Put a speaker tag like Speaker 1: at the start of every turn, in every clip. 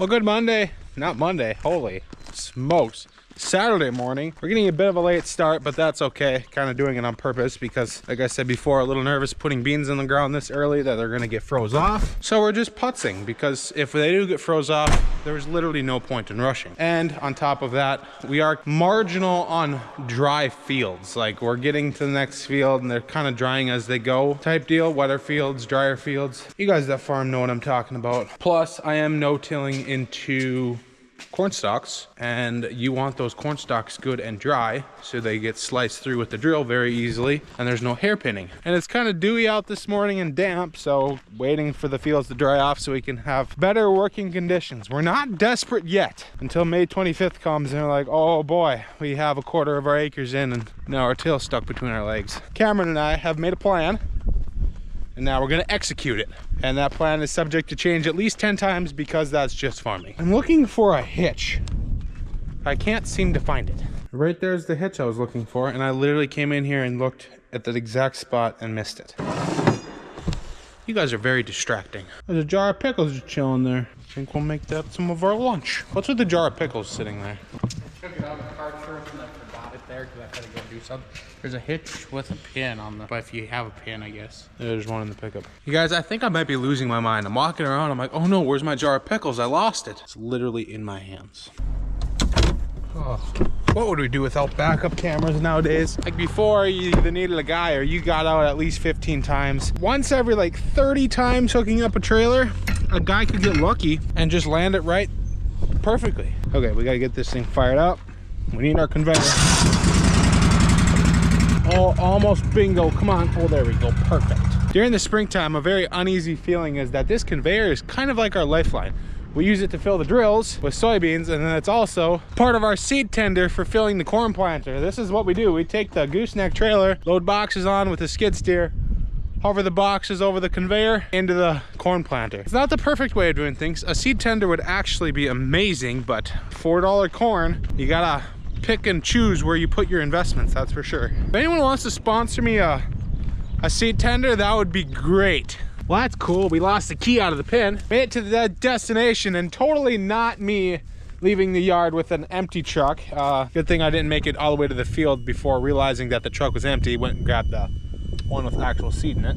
Speaker 1: Well, good Monday. Not Monday. Holy smokes. Saturday morning. We're getting a bit of a late start, but that's okay. Kind of doing it on purpose because, like I said before, a little nervous putting beans in the ground this early that they're going to get froze off. So we're just putzing because if they do get froze off, there's literally no point in rushing. And on top of that, we are marginal on dry fields. Like we're getting to the next field and they're kind of drying as they go type deal. Wetter fields, drier fields. You guys that farm know what I'm talking about. Plus, I am no-tilling into corn stalks, and you want those corn stalks good and dry so they get sliced through with the drill very easily and there's no hairpinning. And it's kind of dewy out this morning and damp, so waiting for the fields to dry off so we can have better working conditions. We're not desperate yet until May 25th comes and they're like, oh boy, we have a quarter of our acres in and now our tail's stuck between our legs. Cameron and I have made a plan and now we're going to execute it. And that plan is subject to change at least 10 times because that's just farming. I'm looking for a hitch. I can't seem to find it. Right there's the hitch I was looking for, and I literally came in here and looked at that exact spot and missed it. You guys are very distracting. There's a jar of pickles just chilling there. I think we'll make that some of our lunch. What's with the jar of pickles sitting there?
Speaker 2: I took it out of the cart first and I forgot it there because I had to go do something. There's a hitch with a pin on the, but if you have a pin, I guess.
Speaker 1: There's one in the pickup. You guys, I think I might be losing my mind. I'm walking around, I'm like, oh no, where's my jar of pickles? I lost it. It's literally in my hands. Oh. What would we do without backup cameras nowadays? Like before, you either needed a guy or you got out at least 15 times. Once every like 30 times hooking up a trailer, a guy could get lucky and just land it right perfectly. Okay, we gotta get this thing fired up. We need our conveyor. Oh, almost bingo. Come on. Oh, there we go. Perfect. During the springtime, a very uneasy feeling is that this conveyor is kind of like our lifeline. We use it to fill the drills with soybeans, and then it's also part of our seed tender for filling the corn planter. This is what we do. We take the gooseneck trailer, load boxes on with a skid steer, hover the boxes over the conveyor into the corn planter. It's not the perfect way of doing things. A seed tender would actually be amazing, but $4 corn, you gotta pick and choose where you put your investments, that's for sure. If anyone wants to sponsor me a seed tender, that would be great. Well, that's cool. We lost the key out of the pin. Made it to the destination, and totally not me leaving the yard with an empty truck. Good thing I didn't make it all the way to the field before realizing that the truck was empty. Went and grabbed the one with actual seed in it.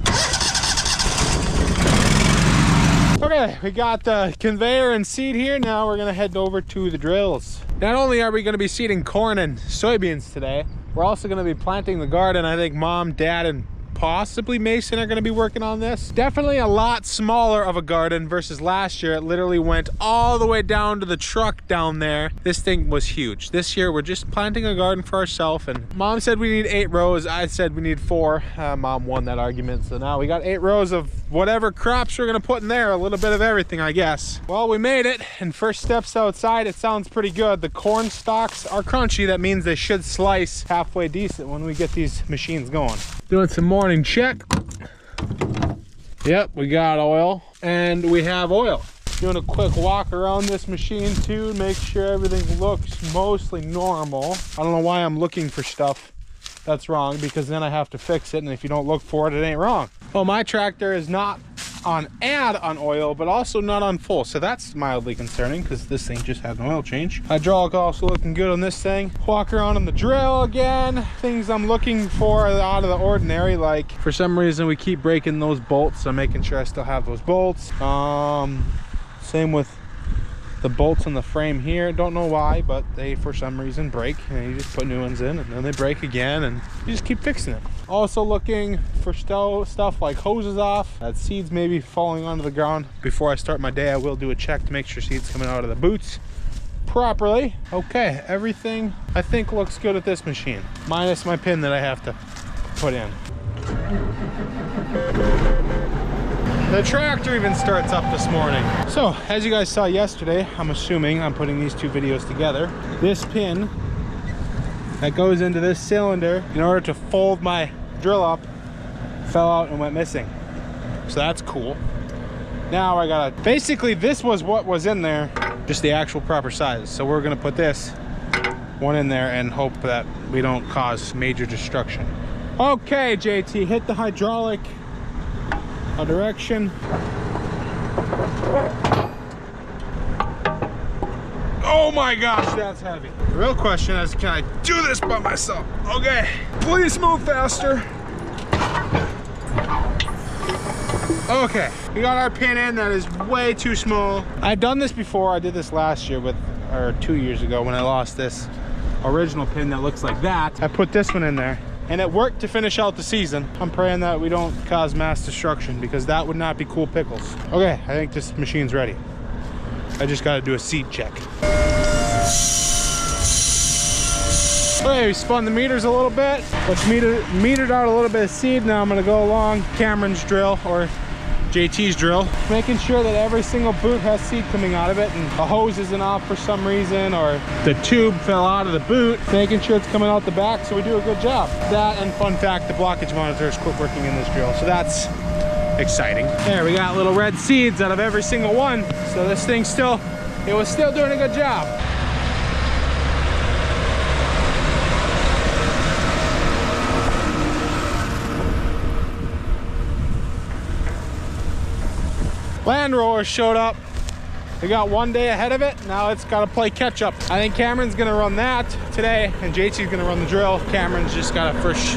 Speaker 1: Okay, we got the conveyor and seed here. Now we're gonna head over to the drills. Not only are we gonna be seeding corn and soybeans today, we're also gonna be planting the garden. I think Mom, Dad, and possibly Mason are going to be working on this. Definitely a lot smaller of a garden versus last year. It literally went all the way down to the truck down there. This thing was huge. This year we're just planting a garden for ourselves, and Mom said we need 8 rows. I said we need 4. Mom won that argument, so now we got 8 rows of whatever crops we're going to put in there. A little bit of everything, I guess. Well, we made it, and first steps outside, it sounds pretty good. The corn stalks are crunchy. That means they should slice halfway decent when we get these machines going. Doing some morning check. Yep, we got oil, and we have oil. Doing a quick walk around this machine too, make sure everything looks mostly normal. I don't know why I'm looking for stuff that's wrong, because then I have to fix it, and if you don't look for it, it ain't wrong. Well, my tractor is not on add on oil, but also not on full, so that's mildly concerning because this thing just had an oil change. Hydraulic also looking good on this thing. Walk around on the drill again. Things I'm looking for out of the ordinary, like for some reason we keep breaking those bolts, so I'm making sure I still have those bolts. Same with the bolts on the frame here. Don't know why, but they for some reason break, and you just put new ones in and then they break again, and you just keep fixing it. Also looking for stuff like hoses off, that seeds maybe falling onto the ground. Before I start my day, I will do a check to make sure seeds coming out of the boots properly. Okay, everything I think looks good at this machine, minus my pin that I have to put in. The tractor even starts up this morning. So, as you guys saw yesterday, I'm assuming I'm putting these 2 videos together. This pin that goes into this cylinder in order to fold my drill up fell out and went missing. So that's cool. Now I gotta, basically this was what was in there, just the actual proper size. So we're gonna put this one in there and hope that we don't cause major destruction. Okay, JT, hit the hydraulic direction. Oh my gosh, that's heavy. The real question is, can I do this by myself? Okay, please move faster. Okay, we got our pin in that is way too small. I've done this before. I did this last year or 2 years ago when I lost this original pin that looks like that. I put this one in there and it worked to finish out the season. I'm praying that we don't cause mass destruction because that would not be cool pickles. Okay, I think this machine's ready. I just gotta do a seed check. Okay, we spun the meters a little bit. Let's metered out a little bit of seed. Now I'm gonna go along Cameron's drill or JT's drill, making sure that every single boot has seed coming out of it and the hose isn't off for some reason or the tube fell out of the boot, making sure it's coming out the back so we do a good job. That, and fun fact, the blockage monitors quit working in this drill, so that's exciting. There, we got little red seeds out of every single one, so this thing it was still doing a good job. Land roller showed up. We got 1 day ahead of it. Now it's got to play catch up. I think Cameron's going to run that today and JT's going to run the drill. Cameron's just got to first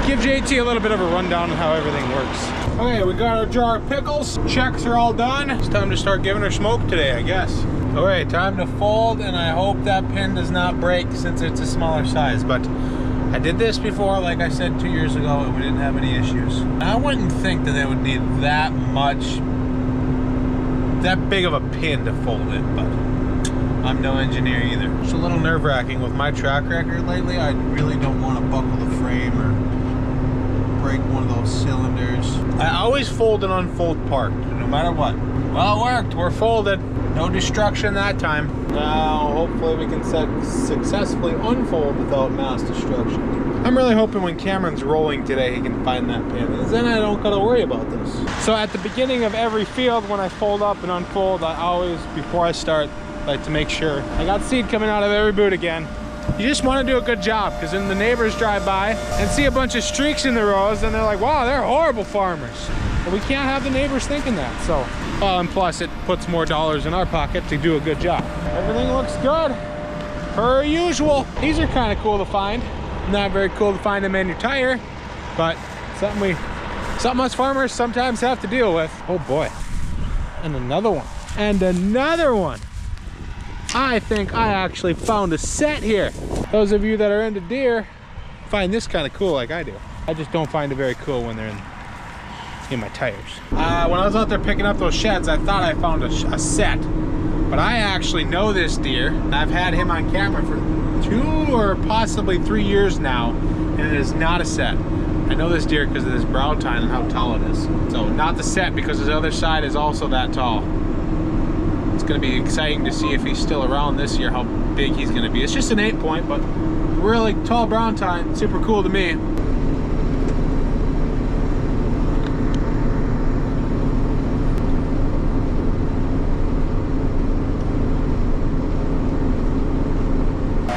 Speaker 1: give JT a little bit of a rundown on how everything works. Okay, we got our jar of pickles. Checks are all done. It's time to start giving her smoke today, I guess. Okay, time to fold, and I hope that pin does not break since it's a smaller size, but I did this before, like I said 2 years ago, and we didn't have any issues. I wouldn't think that they would need that big of a pin to fold it, but I'm no engineer either. It's a little nerve-wracking with my track record lately. I really don't want to buckle the frame or break one of those cylinders. I always fold and unfold parked, no matter what. Well, it worked. We're folded. No destruction that time. Now, hopefully we can successfully unfold without mass destruction. I'm really hoping when Cameron's rolling today, he can find that pin, because then I don't gotta worry about this. So at the beginning of every field, when I fold up and unfold, I always, before I start, like to make sure I got seed coming out of every boot again. You just want to do a good job, because then the neighbors drive by and see a bunch of streaks in the rows, and they're like, wow, they're horrible farmers. But we can't have the neighbors thinking that, so. Well, and plus it puts more dollars in our pocket to do a good job. Everything looks good, per usual. These are kind of cool to find. Not very cool to find them in your tire, but something us farmers sometimes have to deal with. Oh boy, and another one, and another one. I think I actually found a set here. Those of you that are into deer find this kind of cool like I do. I just don't find it very cool when they're in my tires. When I was out there picking up those sheds, I thought I found a set, but I actually know this deer, and I've had him on camera for 2 or possibly 3 years now, and it is not a set. I know this deer because of this brow tine and how tall it is. So not the set, because his other side is also that tall. It's going to be exciting to see if he's still around this year, how big he's going to be. It's just an 8-point, but really tall brown tine, super cool to me.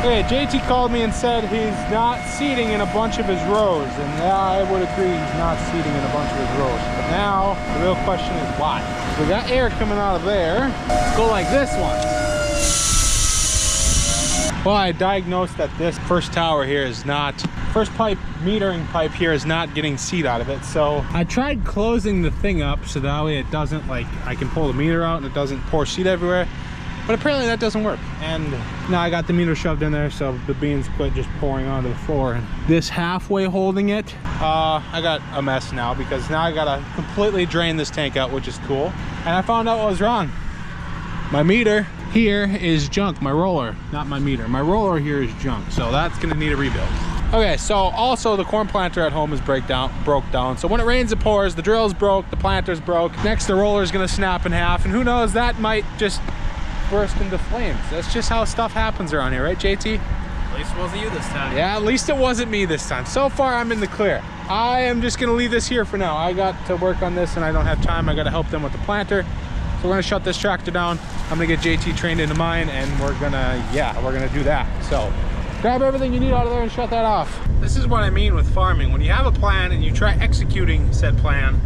Speaker 1: Okay, JT called me and said he's not seeding in a bunch of his rows, and yeah, I would agree he's not seeding in a bunch of his rows. But now, the real question is why? So we got air coming out of there. Let's go like this one. Well, I diagnosed that this first tower here is not, first pipe, metering pipe here is not getting seed out of it. So I tried closing the thing up so that way it doesn't, like, I can pull the meter out and it doesn't pour seed everywhere. But apparently that doesn't work. And now I got the meter shoved in there, so the beans quit just pouring onto the floor. And this halfway holding it, I got a mess now, because now I gotta completely drain this tank out, which is cool. And I found out what was wrong. My meter here is junk, my roller, not my meter. My roller here is junk, so that's gonna need a rebuild. Okay, so also the corn planter at home is broke down. So when it rains, it pours, the drill's broke, the planter's broke. Next, the roller's gonna snap in half, and who knows, that might just burst into flames. That's just how stuff happens around here, right, JT?
Speaker 2: At least it wasn't you this time.
Speaker 1: Yeah, at least it wasn't me this time. So far, I'm in the clear. I am just gonna leave this here for now. I got to work on this and I don't have time. I gotta help them with the planter. So we're gonna shut this tractor down. I'm gonna get JT trained into mine, and we're gonna do that. So grab everything you need out of there and shut that off. This is what I mean with farming. When you have a plan and you try executing said plan,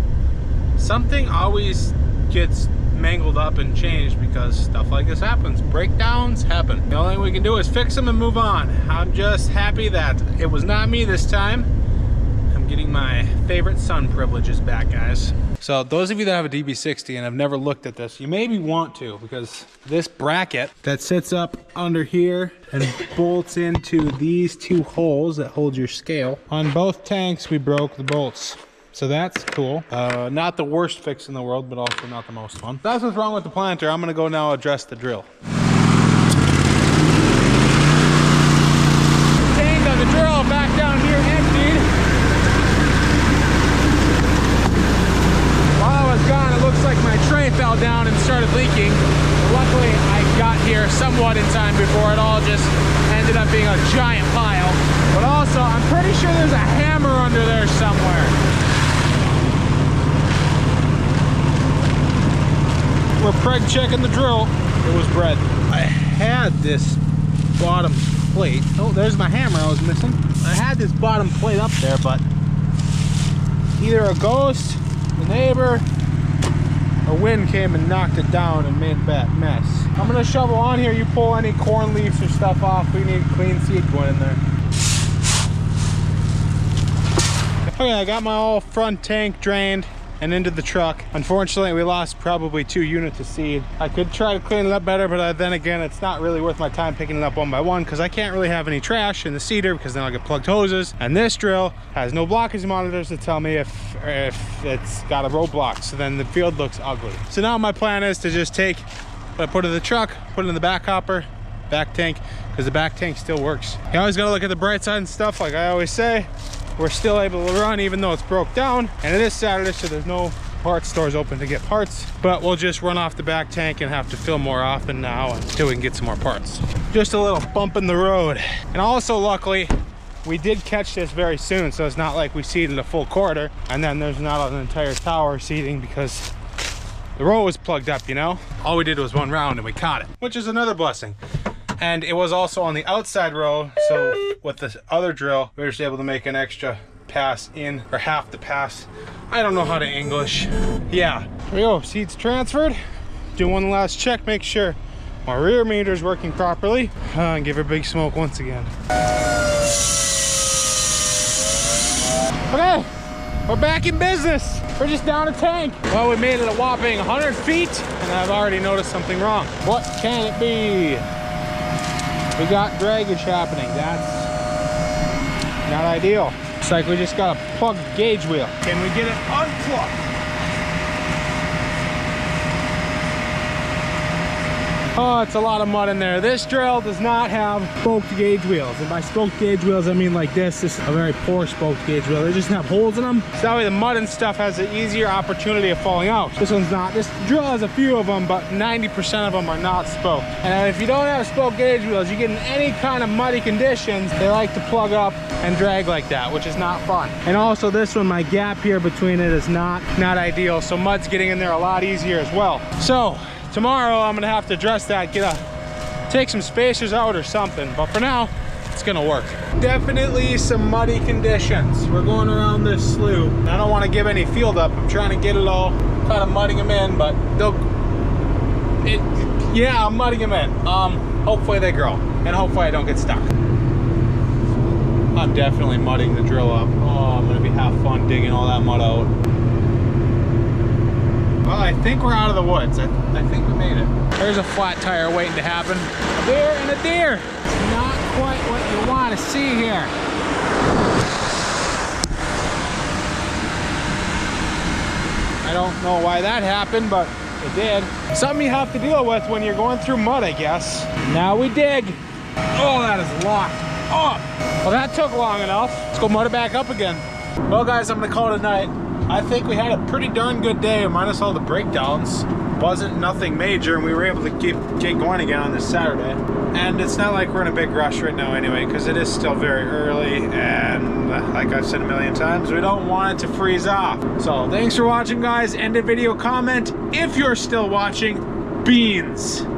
Speaker 1: something always gets mangled up and changed because stuff like this happens. Breakdowns happen. The only thing we can do is fix them and move on. I'm just happy that it was not me this time. I'm getting my favorite sun privileges back, guys. So those of you that have a DB60 and have never looked at this, you maybe want to, because this bracket that sits up under here and bolts into these two holes that hold your scale. On both tanks, we broke the bolts. So that's cool. Not the worst fix in the world, but also not the most fun. That's what's wrong with the planter. I'm gonna go now address the drill. Tank on the drill back down here emptied. Gone, it looks like my tray fell down and started leaking. Luckily, I got here somewhat in time before it all just ended up being a giant pile. But also, I'm pretty sure there's a hammer under there somewhere. We're preg checking the drill. It was bread. I had this bottom plate. Oh, there's my hammer I was missing. I had this bottom plate up there, but either a ghost, the neighbor, a wind came and knocked it down and made that mess. I'm gonna shovel on here. You pull any corn leaves or stuff off. We need clean seed going in there. Okay, I got my whole front tank drained and into the truck. Unfortunately, we lost probably 2 units of seed. I could try to clean it up better, but then again, it's not really worth my time picking it up one by one because I can't really have any trash in the seeder because then I'll get plugged hoses. And this drill has no blockage monitors to tell me if it's got a roadblock, so then the field looks ugly. So now my plan is to just take what I put in the truck, put it in the back hopper, back tank, because the back tank still works. You always gotta look at the bright side and stuff, like I always say. We're still able to run even though it's broke down, and it is Saturday, so there's no parts stores open to get parts, but we'll just run off the back tank and have to fill more often now until we can get some more parts. Just a little bump in the road. And also, luckily, we did catch this very soon, so it's not like we seeded a full quarter and then there's not an entire tower seeding because the row was plugged up, you know? All we did was 1 round and we caught it, which is another blessing. And it was also on the outside row, so with the other drill, we were just able to make an extra pass in, or half the pass. I don't know how to English. Yeah, here we go, seeds transferred. Do one last check, make sure my rear meter is working properly, and give her a big smoke once again. Okay, we're back in business. We're just down a tank. Well, we made it a whopping 100 feet, and I've already noticed something wrong. What can it be? We got dragage happening. That's not ideal. It's like we just got a plugged gauge wheel. Can we get it unplugged? Oh, it's a lot of mud in there. This drill does not have spoked gauge wheels. And by spoked gauge wheels, I mean like this. This is a very poor spoked gauge wheel. They just have holes in them. So that way the mud and stuff has an easier opportunity of falling out. This one's not. This drill has a few of them, but 90% of them are not spoked. And if you don't have spoked gauge wheels, you get in any kind of muddy conditions, they like to plug up and drag like that, which is not fun. And also this one, my gap here between it is not ideal. So mud's getting in there a lot easier as well. So tomorrow I'm gonna have to address that, take some spacers out or something, but for now it's gonna work. Definitely some muddy conditions. We're going around this slough. I don't want to give any field up. I'm trying to get it all, kind of mudding them in, but yeah, I'm mudding them in. Hopefully they grow, and hopefully I don't get stuck. I'm definitely mudding the drill up. Oh, I'm gonna have fun digging all that mud out. Well, I think we're out of the woods. I think we made it. There's a flat tire waiting to happen. A deer and a deer. Not quite what you want to see here. I don't know why that happened, but it did. Something you have to deal with when you're going through mud, I guess. Now we dig. Oh, that is locked up. Well, that took long enough. Let's go mud it back up again. Well, guys, I'm gonna call it a night. I think we had a pretty darn good day, minus all the breakdowns. Wasn't nothing major, and we were able to get going again on this Saturday. And it's not like we're in a big rush right now anyway, because it is still very early, and like I've said a million times, we don't want it to freeze off. So thanks for watching, guys. End of video, comment if you're still watching. Beans.